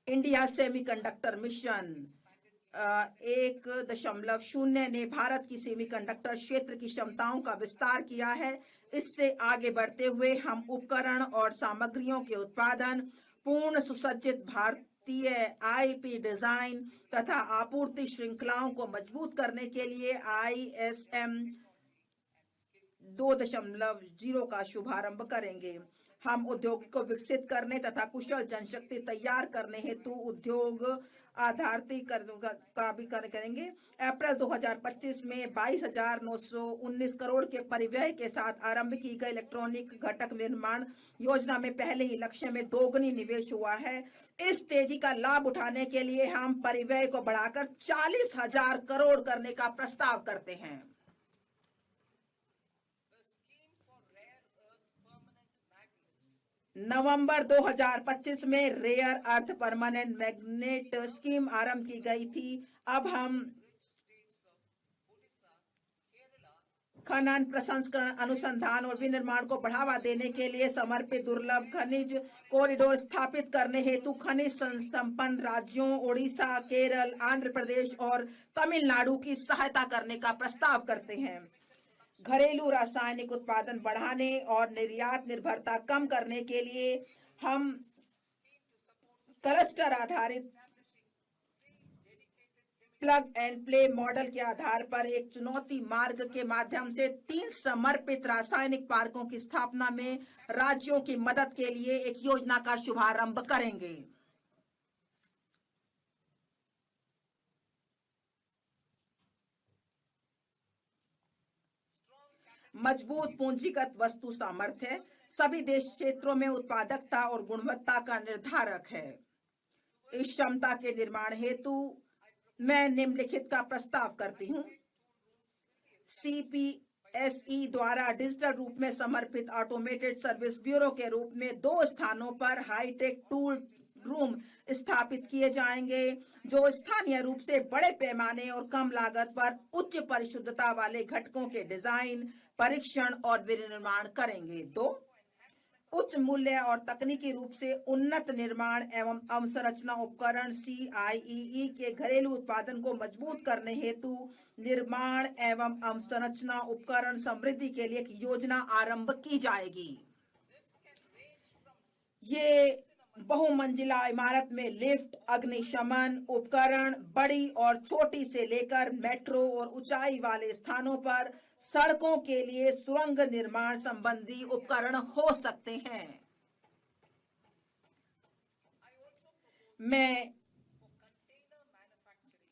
India semiconductor mission 1.0 ने भारत की semiconductor क्षेत्र की क्षमताओं का विस्तार किया है। इससे आगे बढ़ते हुए हम उपकरण और सामग्रियों के उत्पादन, पूर्ण सुसज्जित भारतीय आईपी डिजाइन तथा आपूर्ति श्रृंखलाओं को मजबूत करने के लिए ISM 2.0 का शुभारंभ करेंगे। हम उद्योग को विकसित करने तथा कुशल जनशक्ति तैयार करने हेतु उद्योग आधारित का भी करेंगे। अप्रैल 2025 में 22,919 करोड़ के परिव्यय के साथ आरंभ की गई इलेक्ट्रॉनिक घटक निर्माण योजना में पहले ही लक्ष्य में दोगुनी निवेश हुआ है। इस तेजी का लाभ उठाने के लिए हम परिव्यय को बढ़ाकर 40,000 करोड़ करने का प्रस्ताव करते हैं। नवंबर 2025 में rare earth permanent magnet scheme आरंभ की गई थी। अब हम खनन, प्रसंस्करण, अनुसंधान और विनिर्माण को बढ़ावा देने के लिए समर्पित दुर्लभ खनिज कॉरिडोर स्थापित करने हेतु खनिज संपन्न राज्यों ओडिशा, केरल, आंध्र प्रदेश और तमिलनाडु की सहायता करने का प्रस्ताव करते हैं। घरेलू रासायनिक उत्पादन बढ़ाने और निर्यात निर्भरता कम करने के लिए हम क्लस्टर आधारित प्लग एंड प्ले मॉडल के आधार पर एक चुनौती मार्ग के माध्यम से 3 समर्पित रासायनिक पार्कों की स्थापना में राज्यों की मदद के लिए एक योजना का शुभारंभ करेंगे। मजबूत पूंजीगत वस्तु सामर्थ्य सभी देश क्षेत्रों में उत्पादकता और गुणवत्ता का निर्धारक है। इस क्षमता के निर्माण हेतु मैं निम्नलिखित का प्रस्ताव करती हूं। CPSE द्वारा डिजिटल रूप में समर्पित ऑटोमेटेड सर्विस ब्यूरो के रूप में 2 स्थानों पर हाईटेक टूल रूम स्थापित किए जाएंगे जो स्थानीय रूप से बड़े पैमाने और कम लागत पर उच्च परिशुद्धता वाले घटकों के डिजाइन, परीक्षण और विनिर्माण करेंगे। 2 उच्च मूल्य और तकनीकी रूप से उन्नत निर्माण एवं अवसंरचना उपकरण CIEE के घरेलू उत्पादन को मजबूत करने हेतु निर्माण एवं अवसंरचना उपकरण समृद्धि के लिए एक योजना आरंभ की जाएगी। ये बहुमंजिला इमारत में लिफ्ट, अग्निशमन उपकरण, बड़ी और छोटी से लेकर मेट्रो और ऊंचाई वाले स्थानों पर सड़कों के लिए सुरंग निर्माण संबंधी उपकरण हो सकते हैं। मैं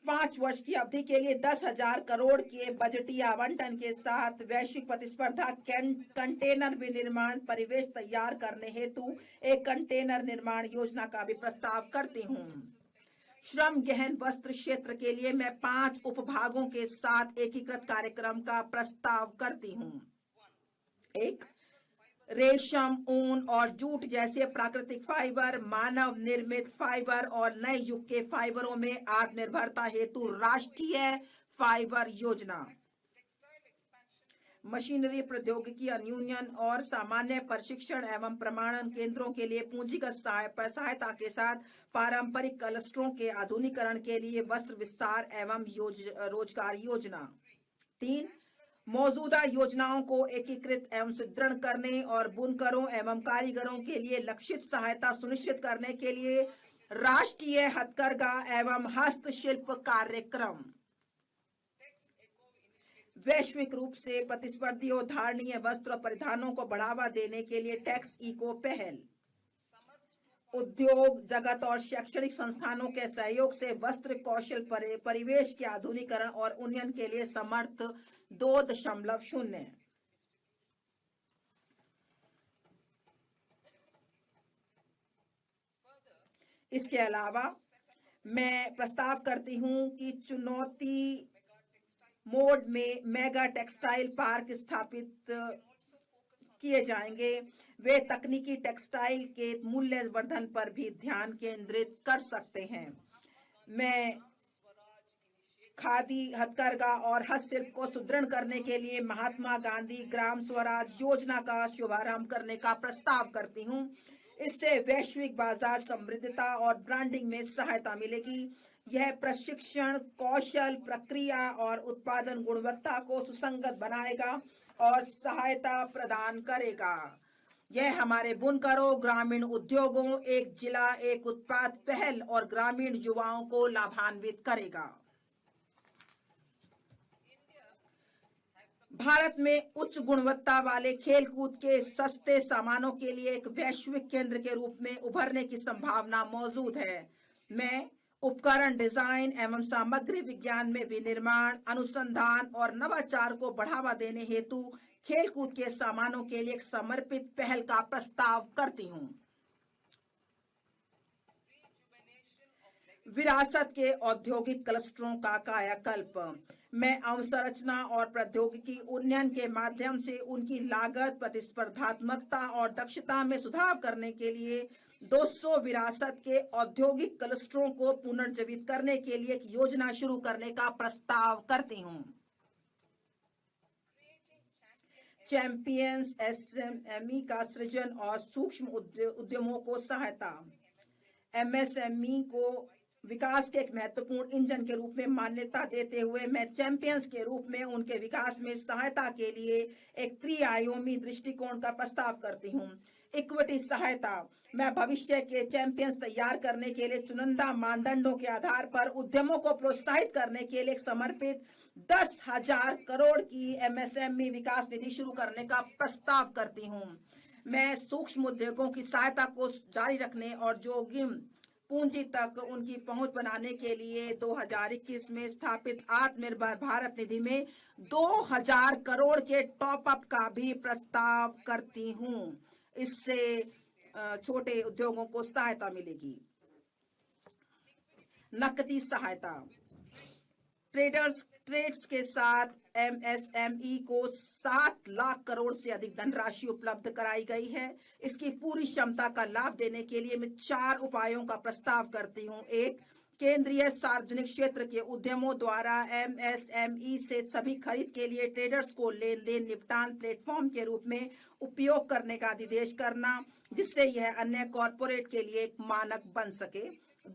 5 वर्ष की अवधि के लिए 10,000 करोड़ के बजटीय आवंटन के साथ वैश्विक प्रतिस्पर्धा कंटेनर विनिर्माण परिवेश तैयार करने हेतु एक कंटेनर निर्माण योजना का भी प्रस्ताव करती हूं। श्रम गहन वस्त्र क्षेत्र के लिए मैं 5 उपभागों के साथ एकीकृत कार्यक्रम का प्रस्ताव करती हूं। 1 रेशम, ऊन और जूट जैसे प्राकृतिक फाइबर, मानव निर्मित फाइबर और नए युग के फाइबरों में आत्मनिर्भरता हेतु राष्ट्रीय फाइबर योजना। मशीनरी प्रौद्योगिकी यूनियन और सामान्य प्रशिक्षण एवं प्रमाणन केंद्रों के लिए पूंजीगत सहायता के साथ पारंपरिक क्लस्टरों के आधुनिकीकरण के लिए वस्त्र विस्तार एवं रोजगार योजना। 3 मौजूदा योजनाओं को एकीकृत एवं सुदृढ़ करने और बुनकरों एवं कारीगरों के लिए लक्षित सहायता सुनिश्चित करने के लिए राष्ट्रीय हथकरघा एवं हस्तशिल्प कार्यक्रम। वैश्विक रूप से प्रतिस्पर्धी और धारणीय वस्त्र परिधानों को बढ़ावा देने के लिए टैक्स इको पहल। उद्योग जगत और शैक्षणिक संस्थानों के सहयोग से वस्त्र कौशल परिवेश के आधुनिकीकरण और उन्नयन के लिए समर्थ 2.0। इसके अलावा मैं प्रस्ताव करती हूं कि चुनौती मोड में मेगा टेक्सटाइल पार्क स्थापित किए जाएंगे। वे तकनीकी टेक्सटाइल के मूल्यवर्धन पर भी ध्यान केंद्रित कर सकते हैं। मैं खादी, हथकरघा और हस्तशिल्प को सुदृढ़ करने के लिए महात्मा गांधी ग्राम स्वराज योजना का शुभारंभ करने का प्रस्ताव करती हूं। इससे वैश्विक बाजार समृद्धता और ब्रांडिंग में सहायता मिलेगी। यह प्रशिक्षण कौशल, प्रक्रिया और उत्पादन गुणवत्ता को सुसंगत बनाएगा और सहायता प्रदान करेगा। यह हमारे बुनकरों, ग्रामीण उद्योगों, एक जिला एक उत्पाद पहल और ग्रामीण युवाओं को लाभान्वित करेगा। भारत में उच्च गुणवत्ता वाले खेलकूद के सस्ते सामानों के लिए एक वैश्विक केंद्र के रूप में उभरने की संभावना मौजूद है। मैं उपकरण डिजाइन एवं सामग्री विज्ञान में विनिर्माण, अनुसंधान और नवाचार को बढ़ावा देने हेतु खेलकूद के सामानों के लिए एक समर्पित पहल का प्रस्ताव करती हूं। विरासत के औद्योगिक क्लस्टरों का कायाकल्प। मैं अवसंरचना और प्रौद्योगिकी उन्नयन के माध्यम से उनकी लागत, प्रतिस्पर्धात्मकता और दक्षता में सुधार करने के लिए 200 विरासत के औद्योगिक क्लस्टरों को पुनर्जीवित करने के लिए एक योजना शुरू करने का प्रस्ताव करती हूं। चैंपियंस एसएमई का सृजन और सूक्ष्म उद्यमों को सहायता। एमएसएमई को विकास के एक महत्वपूर्ण इंजन के रूप में मान्यता देते हुए मैं चैंपियंस के रूप में उनके विकास में सहायता के लिए एक त्रिआयामी दृष्टिकोण का प्रस्ताव करती हूँ। इक्विटी सहायता। मैं भविष्य के चैंपियंस तैयार करने के लिए चुनिंदा मानदंडों के आधार पर उद्यमों को प्रोत्साहित करने के लिए एक समर्पित 10,000 करोड़ की एमएसएमई विकास निधि शुरू करने का प्रस्ताव करती हूँ। मैं सूक्ष्म उद्योगों की सहायता को जारी रखने और जोखिम पूंजी तक उनकी पहुंच बनाने के लिए 2021 में स्थापित आत्मनिर्भर भारत निधि में 2,000 करोड़ के टॉप अप का भी प्रस्ताव करती हूं। इससे छोटे उद्योगों को सहायता मिलेगी। नकदी सहायता। ट्रेड्स के साथ एमएसएमई को 7 लाख करोड़ से अधिक धनराशि उपलब्ध कराई गई है। इसकी पूरी क्षमता का लाभ देने के लिए मैं 4 उपायों का प्रस्ताव करती हूँ। 1, केंद्रीय सार्वजनिक क्षेत्र के उद्यमों द्वारा एमएसएमई से सभी खरीद के लिए ट्रेडर्स को लेन देन निपटान प्लेटफॉर्म के रूप में उपयोग करने का निर्देश करना, जिससे यह अन्य कॉरपोरेट के लिए एक मानक बन सके।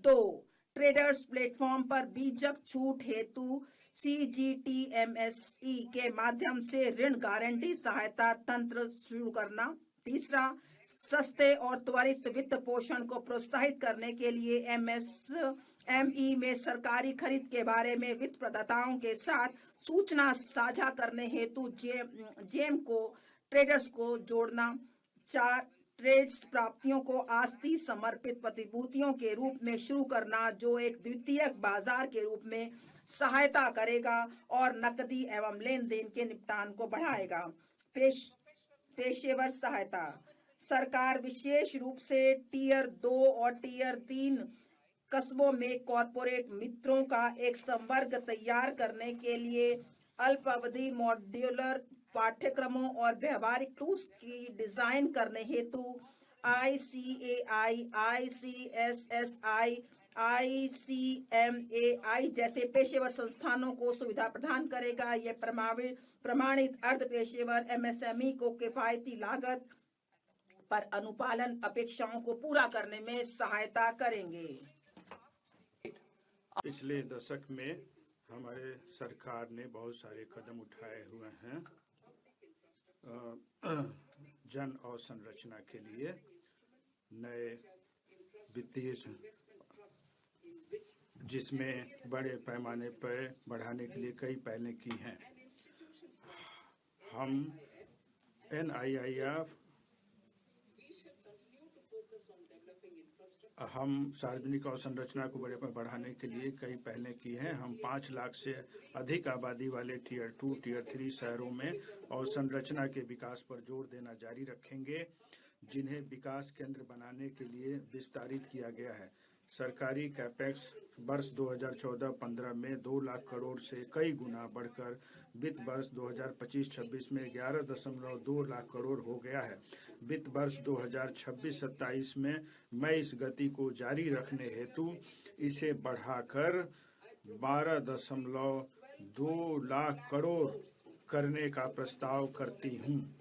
2, ट्रेडर्स प्लेटफॉर्म पर बीजक छूट हेतु सीजीटीएमएसई के माध्यम से ऋण गारंटी सहायता तंत्र शुरू करना। 3, सस्ते और त्वरित वित्त पोषण को प्रोत्साहित करने के लिए एमएसएमई में सरकारी खरीद के बारे में वित्त प्रदाताओं के साथ सूचना साझा करने हेतु जेम को ट्रेडर्स को जोड़ना। 4, ट्रेड्स प्राप्तियों को आस्ती समर्पित प्रतिभूतियों के रूप में शुरू करना, जो एक द्वितीयक बाजार के रूप में सहायता करेगा और नकदी एवं लेन देन के निपटान को बढ़ाएगा। पेशेवर सहायता। सरकार विशेष रूप से टियर 2 और टियर 3 कस्बों में कॉरपोरेट मित्रों का एक संवर्ग तैयार करने के लिए अल्पावधि मॉड्यूलर पाठ्यक्रमों और व्यवहारिक टूल्स की डिजाइन करने हेतु ICAI, ICSSI, ICMAI जैसे पेशेवर संस्थानों को सुविधा प्रदान करेगा। यह प्रमाणित अर्ध पेशेवर एमएसएमई को किफायती लागत पर अनुपालन अपेक्षाओं को पूरा करने में सहायता करेंगे। पिछले दशक में हमारे सरकार ने बहुत सारे कदम उठाए हुए हैं जन अवसंरचना के लिए, नए वित्तीय जिसमें बड़े पैमाने पर बढ़ाने के लिए कई पहलें की हैं। हम NIIF हम सार्वजनिक अवसंरचना को बड़े पर बढ़ाने के लिए कई पहलें की हैं। हम 5 लाख से अधिक आबादी वाले टियर 2, टियर 3 शहरों में अवसंरचना के विकास पर जोर देना जारी रखेंगे, जिन्हें विकास केंद्र बनाने के लिए विस्तारित किया गया है। सरकारी कैपेक्स वर्ष 2014-15 में 2 लाख करोड़ से कई गुना बढ़कर वित्त वर्ष 2025-26 में 11.2 लाख करोड़ हो गया है। वित्त वर्ष 2026-27 में मैं इस गति को जारी रखने हेतु इसे बढ़ाकर 12.2 लाख करोड़ करने का प्रस्ताव करती हूँ।